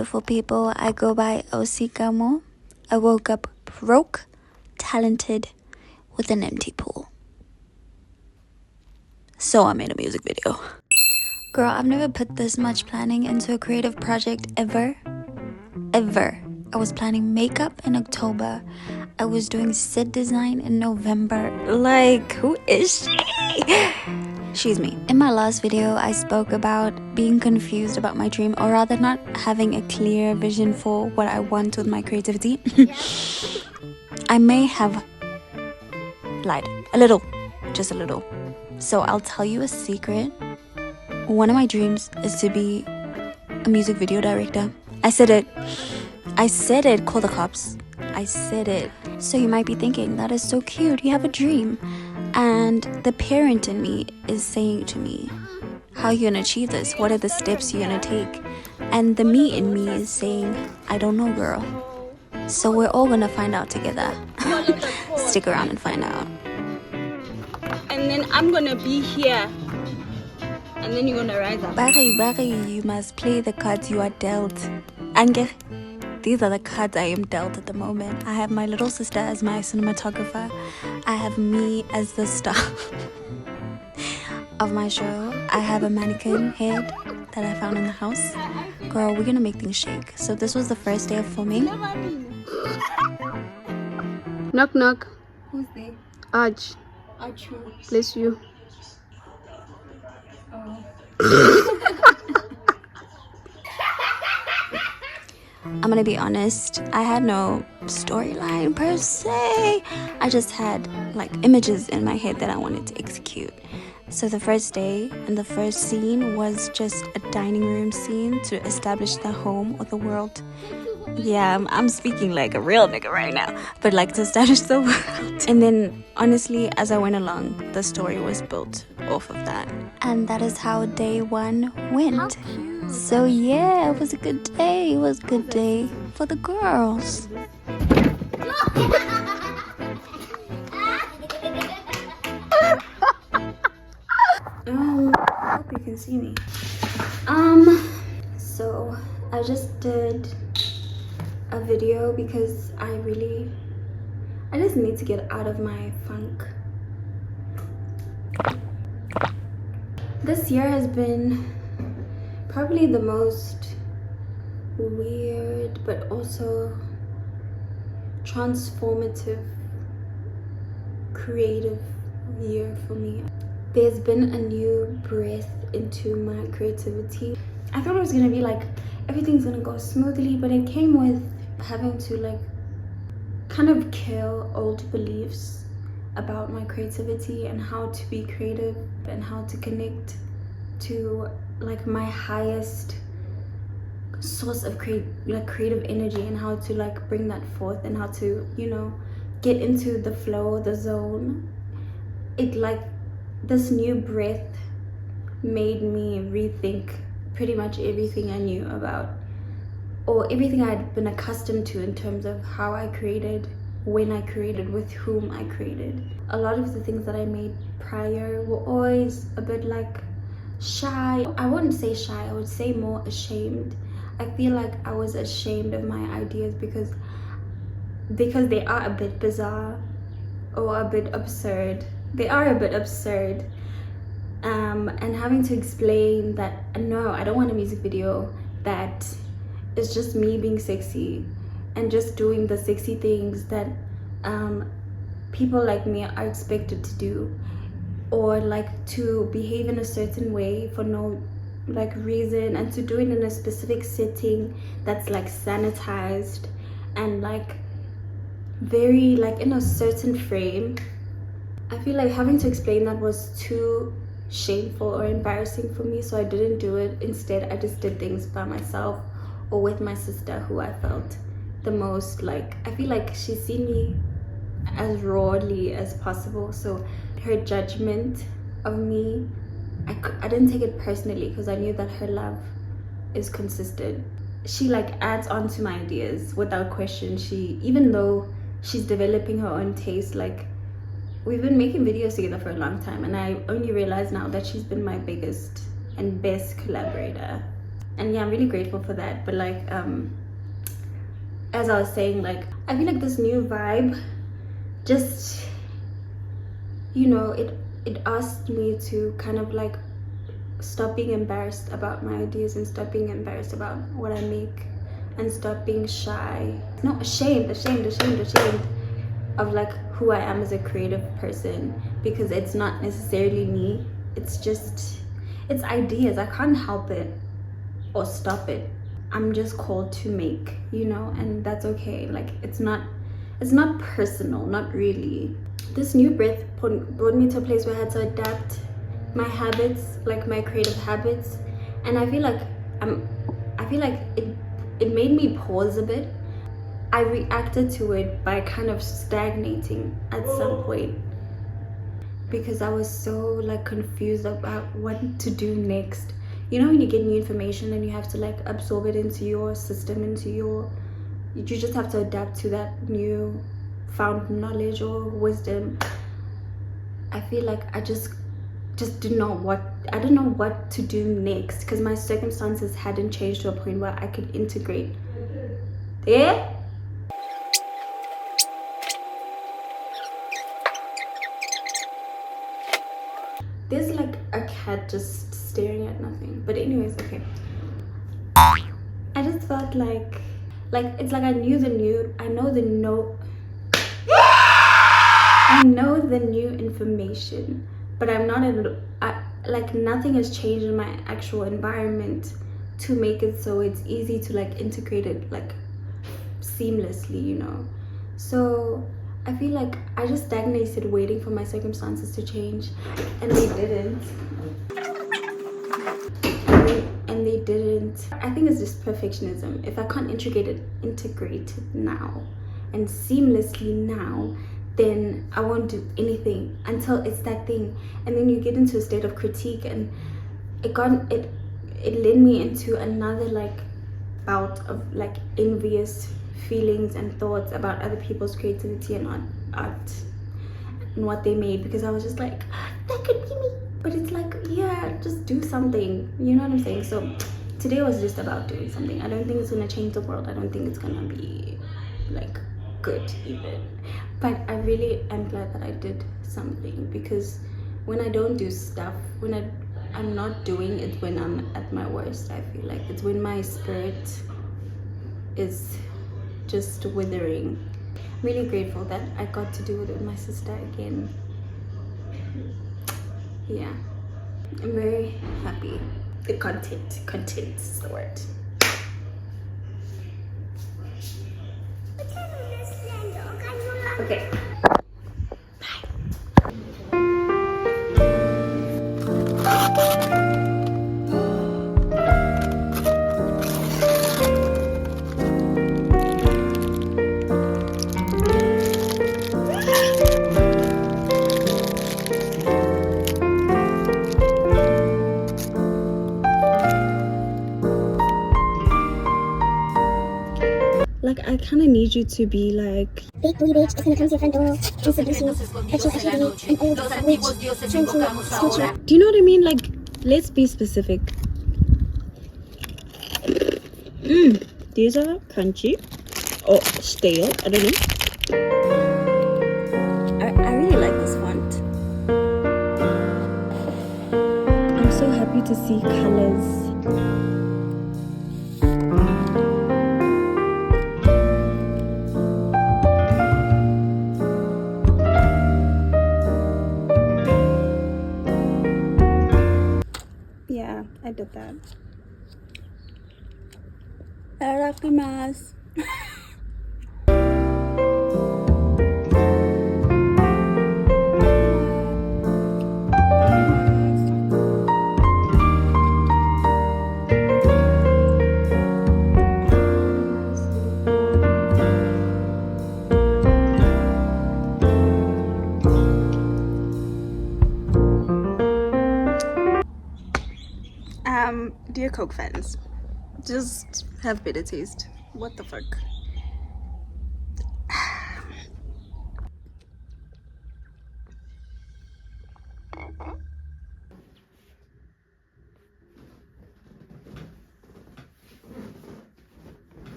beautiful people. I go by Osikamo. I woke up broke, talented, with an empty pool. So I made a music video. Girl, I've never put this much planning into a creative project ever. I was planning makeup in October. I was doing set design in November. Like, who is she? She's me. In my last video, I spoke about being confused about my dream, or rather not having a clear vision for what I want with my creativity. I may have lied. A little. Just a little. So I'll tell you a secret. One of my dreams is to be a music video director. I said it, call the cops. I said it. So you might be thinking, that is so cute, you have a dream. And the parent in me is saying to me, how are you gonna achieve this? What are the steps you're gonna take? And the me in me is saying, I don't know, girl. So we're all gonna find out together. Stick around and find out. And then I'm gonna be here. And then you're gonna rise up. Bari, you must play the cards you are dealt. Ange, these are the cards I am dealt at the moment. I have my little sister as my cinematographer. I have me as the star of my show. I have a mannequin head that I found in the house. Girl, we're gonna make things shake. So this was the first day of filming. Knock knock. Who's there? Arch. Bless you. I'm gonna be honest, I had no storyline per se. I just had like images in my head that I wanted to execute. So the first day and the first scene was just a dining room scene to establish the home or the world. Yeah, I'm speaking like a real nigga right now, but like to establish the world. And then honestly, as I went along, the story was built off of that. And that is how day one went. So yeah, it was a good day. It was a good day for the girls. I hope you can see me. So I just did a video because I just need to get out of my funk. This year has been probably the most weird but also transformative creative year for me. There's been a new breath into my creativity. I thought it was gonna be like everything's gonna go smoothly, but it came with having to like kind of kill old beliefs about my creativity and how to be creative and how to connect to like my highest source of creative energy, and how to like bring that forth, and how to, you know, get into the flow, the zone. It like this new breath made me rethink pretty much everything I knew about, or everything I'd been accustomed to in terms of how I created, when I created, with whom I created. A lot of the things that I made prior were always a bit like shy. I wouldn't say shy, I would say more ashamed. I feel like I was ashamed of my ideas because they are a bit bizarre or a bit absurd. They are a bit absurd. And having to explain that no, I don't want a music video that is just me being sexy and just doing the sexy things that people like me are expected to do, or like to behave in a certain way for no like reason, and to do it in a specific setting that's like sanitized and like very like in a certain frame. I feel like having to explain that was too shameful or embarrassing for me, so I didn't do it. Instead, I just did things by myself or with my sister, who I felt the most like, I feel like she's seen me as rawly as possible, so her judgment of me, I didn't take it personally because I knew that her love is consistent. She like adds on to my ideas without question. She, even though she's developing her own taste, like we've been making videos together for a long time, and I only realize now that she's been my biggest and best collaborator. And yeah, I'm really grateful for that. But like as I was saying, like I feel like this new vibe just, you know, it asked me to kind of like stop being embarrassed about my ideas and stop being embarrassed about what I make and stop being shy, no, ashamed of like who I am as a creative person, because it's not necessarily me, it's just, it's ideas. I can't help it or stop it. I'm just called to make, you know, and that's okay. Like it's not personal, not really. This new breath brought me to a place where I had to adapt my habits, like my creative habits, and I feel like it made me pause a bit. I reacted to it by kind of stagnating at some point because I was so like confused about what to do next. You know, when you get new information and you have to like absorb it into your system, you just have to adapt to that new found knowledge or wisdom. I feel like I just didn't know what to do next because my circumstances hadn't changed to a point where I could integrate. Yeah. There's like a cat just staring at nothing. But anyways, okay. I just felt like it's like I know the new information, but I'm not like nothing has changed in my actual environment to make it so it's easy to like integrate it like seamlessly, you know. So I feel like I just stagnated waiting for my circumstances to change, and they didn't. And they didn't. I think it's just perfectionism. If I can't integrate it now and seamlessly now, then I won't do anything until it's that thing. And then you get into a state of critique, and it led me into another like bout of like envious feelings and thoughts about other people's creativity and art and what they made, because I was just like, that could be me. But it's like, yeah, just do something, you know what I'm saying? So today was just about doing something. I don't think it's gonna change the world. I don't think it's gonna be like good even, but I really am glad that I did something, because when I don't do stuff, when I'm not doing it, when I'm at my worst, I feel like it's when my spirit is just withering. I'm really grateful that I got to do it with my sister again. Yeah, I'm very happy. The content is the word. Okay. Like, I kind of need you to be like, big booty bitch is gonna come to your front door and seduce you, but you're actually an old witch trying to scoot you. do you know what I mean? Like, let's be specific. These are crunchy or stale, I don't know. I really like this font. I'm so happy to see colors. Yeah, I did that. Arakimasu. Dear Coke fans, just have better taste. What the fuck?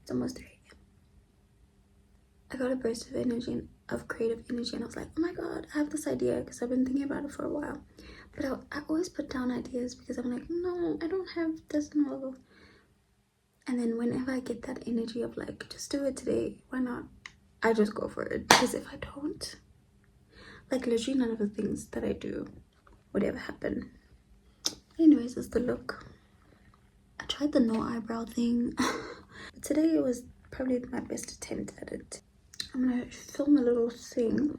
It's almost 3 a.m. I got a burst of energy, of creative energy, and I was like, oh my god, I have this idea, because I've been thinking about it for a while. But I always put down ideas because I'm like, no, I don't have this and all. And then whenever I get that energy of like, just do it today, why not? I just go for it. Because if I don't, like literally none of the things that I do would ever happen. Anyways, it's the look. I tried the no eyebrow thing. But today it was probably my best attempt at it. I'm gonna film a little thing.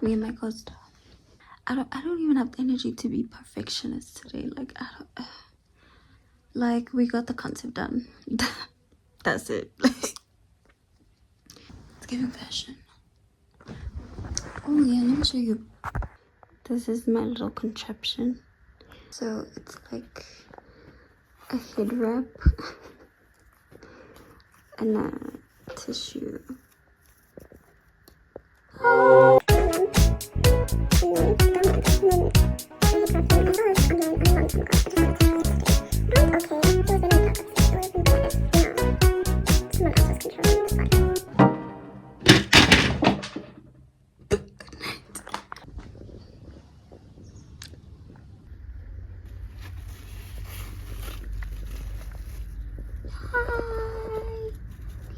Me and my co-star. I don't even have the energy to be perfectionist today. Like I don't like we got the concept done. That's it. It's giving fashion. Oh yeah, let me show you. This is my little contraption. So it's like a head wrap and a tissue.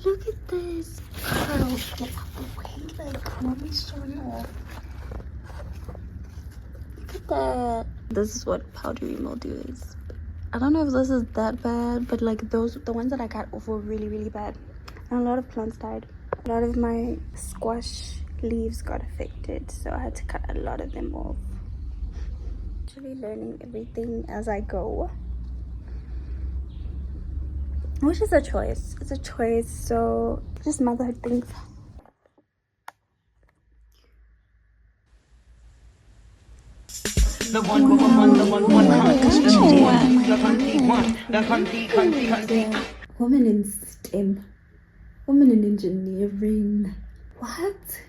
Look at this. Girl, get out the way. Like, mommy's showing off. Look at that. This is what powdery mildew is. I don't know if this is that bad, but like the ones that I got off were really, really bad. And a lot of plants died. A lot of my squash leaves got affected, so I had to cut a lot of them off. Actually learning everything as I go. Which is a choice. It's a choice, so just motherhood things. The Woman in STEM. Woman in engineering. What?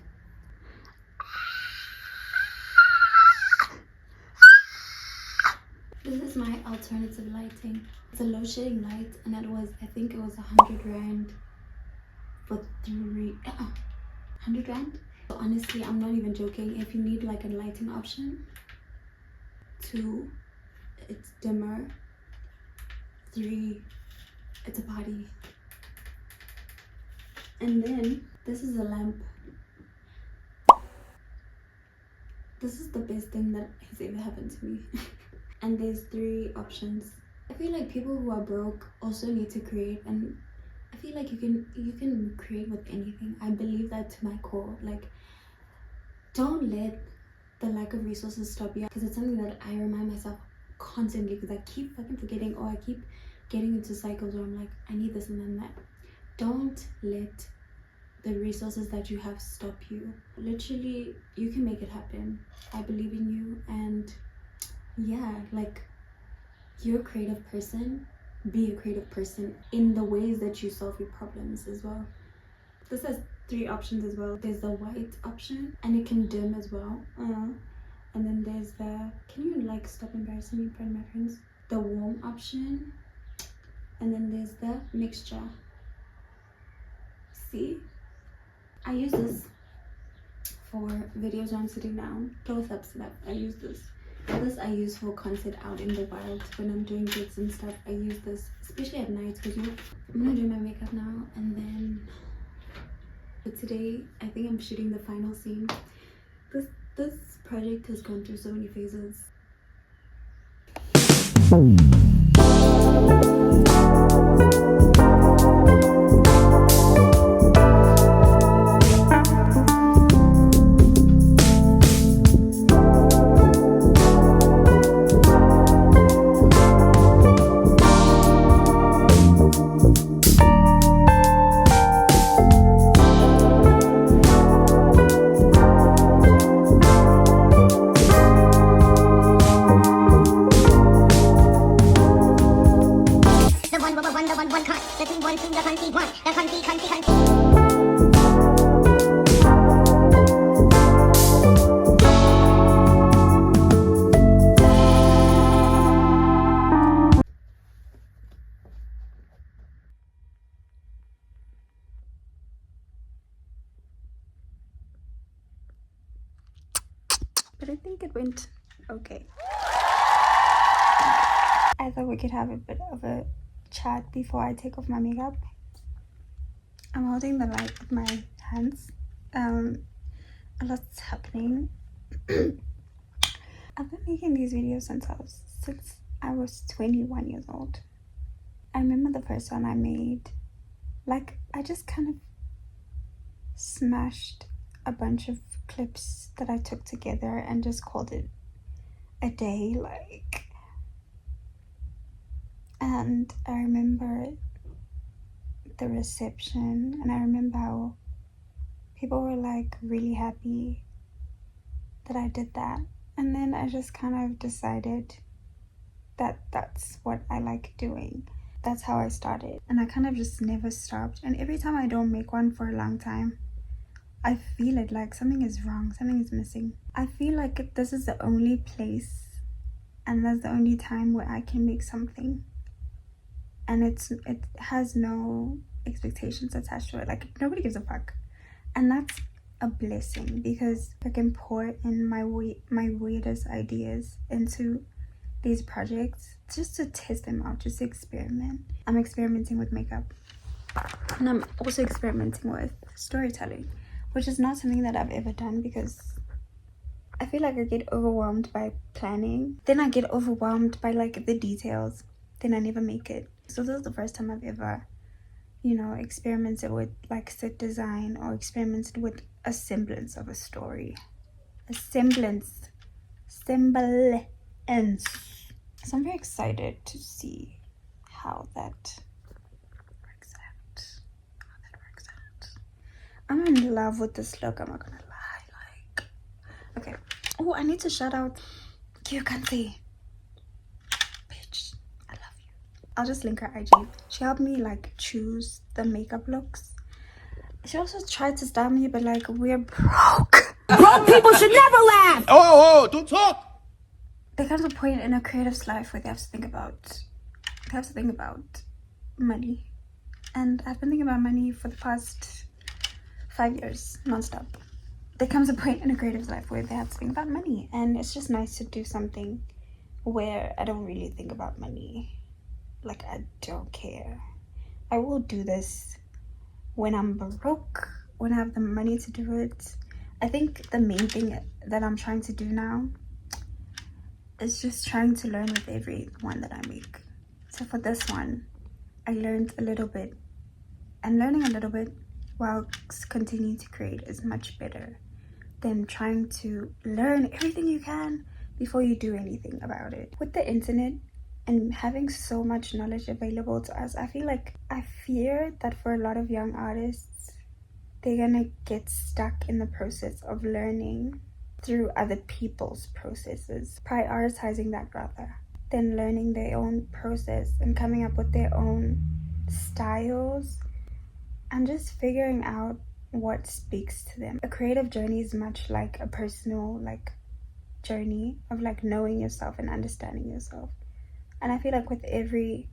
This is my alternative lighting. It's a low shading light, and it was, I think it was 100 rand for 100 rand. So honestly, I'm not even joking. If you need like a lighting option, 2, it's dimmer. 3, it's a party. And then this is a lamp. This is the best thing that has ever happened to me. And there's 3 options. I feel like people who are broke also need to create, and I feel like you can create with anything. I believe that to my core. Like, don't let the lack of resources stop you, because it's something that I remind myself constantly, because I keep fucking forgetting, or I keep getting into cycles where I'm like, I need this and then that. Don't let the resources that you have stop you. Literally, you can make it happen. I believe in you, and yeah, like, you're a creative person. Be a creative person in the ways that you solve your problems as well. This has 3 options as well. There's the white option, and it can dim as well. And then there's the, can you like stop embarrassing me in front of my friends? The warm option, and then there's the mixture. See, I use this for videos when I'm sitting down. Close up snap. I use this. This I use for content out in the wild. When I'm doing gigs and stuff, I use this, especially at night, because I'm gonna do my makeup now, and then but today I think I'm shooting the final scene. This project has gone through so many phases. Setting 1, 2, the country 1, the country. But I think it went okay. I thought we could have a bit of a chat before I take off my makeup. I'm holding the light with my hands. A lot's happening. I've been making these videos since I was 21 years old. I remember the first one I made. Like, I just kind of smashed a bunch of clips that I took together and just called it a day, like. And I remember the reception, and I remember how people were like really happy that I did that. And then I just kind of decided that that's what I like doing. That's how I started, and I kind of just never stopped. And every time I don't make one for a long time, I feel it, like something is wrong, something is missing. I feel like this is the only place and that's the only time where I can make something, and it has no expectations attached to it. Like, nobody gives a fuck, and that's a blessing, because I can pour in my weirdest ideas into these projects just to test them out, just to experiment. I'm experimenting with makeup, and I'm also experimenting with storytelling, which is not something that I've ever done, because I feel like I get overwhelmed by planning, then I get overwhelmed by like the details, then I never make it. So this is the first time I've ever, experimented with like set design, or experimented with a semblance of a story. A semblance. So I'm very excited to see how that works out. I'm in love with this look, I'm not gonna lie. Okay. Oh, I need to shout out you can see. Bitch, I love you. I'll just link her IG. She helped me like choose the makeup looks. She also tried to style me, but like, we're broke. Broke people should never laugh. Oh, don't talk. There comes a point in a creative's life where they have to think about money. And I've been thinking about money for the past 5 years, nonstop. There comes a point in a creative's life where they have to think about money, and it's just nice to do something where I don't really think about money. Like, I don't care. I will do this when I'm broke, when I have the money to do it. I think the main thing that I'm trying to do now is just trying to learn with every one that I make. So for this one, I learned a little bit, and learning a little bit while continuing to create is much better than trying to learn everything you can before you do anything about it. With the internet and having so much knowledge available to us, I fear that for a lot of young artists, they're gonna get stuck in the process of learning through other people's processes, prioritizing that rather than learning their own process and coming up with their own styles and just figuring out what speaks to them. A creative journey is much like a personal journey of knowing yourself and understanding yourself. And I feel like with every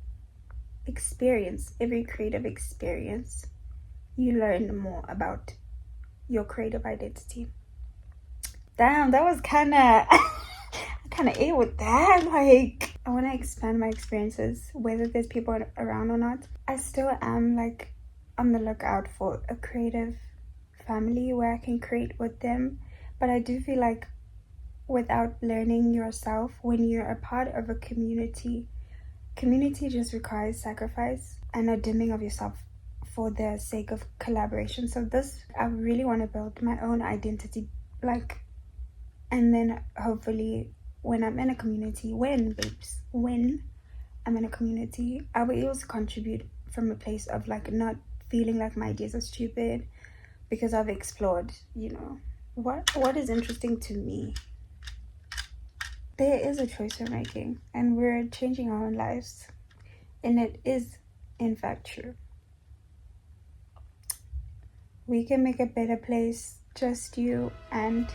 creative experience, you learn more about your creative identity. Damn, that was kind of ate with that. Like, I want to expand my experiences, whether there's people around or not. I still am on the lookout for a creative family where I can create with them. But I do feel like without learning yourself, when you're a part of a community just requires sacrifice and a dimming of yourself for the sake of collaboration. So I really want to build my own identity, and then hopefully when I'm in a community, when I'm in a community, I'll be able to contribute from a place of not feeling like my ideas are stupid, because I've explored, what is interesting to me. There is a choice we're making, and we're changing our own lives, and it is in fact true. We can make a better place, just you and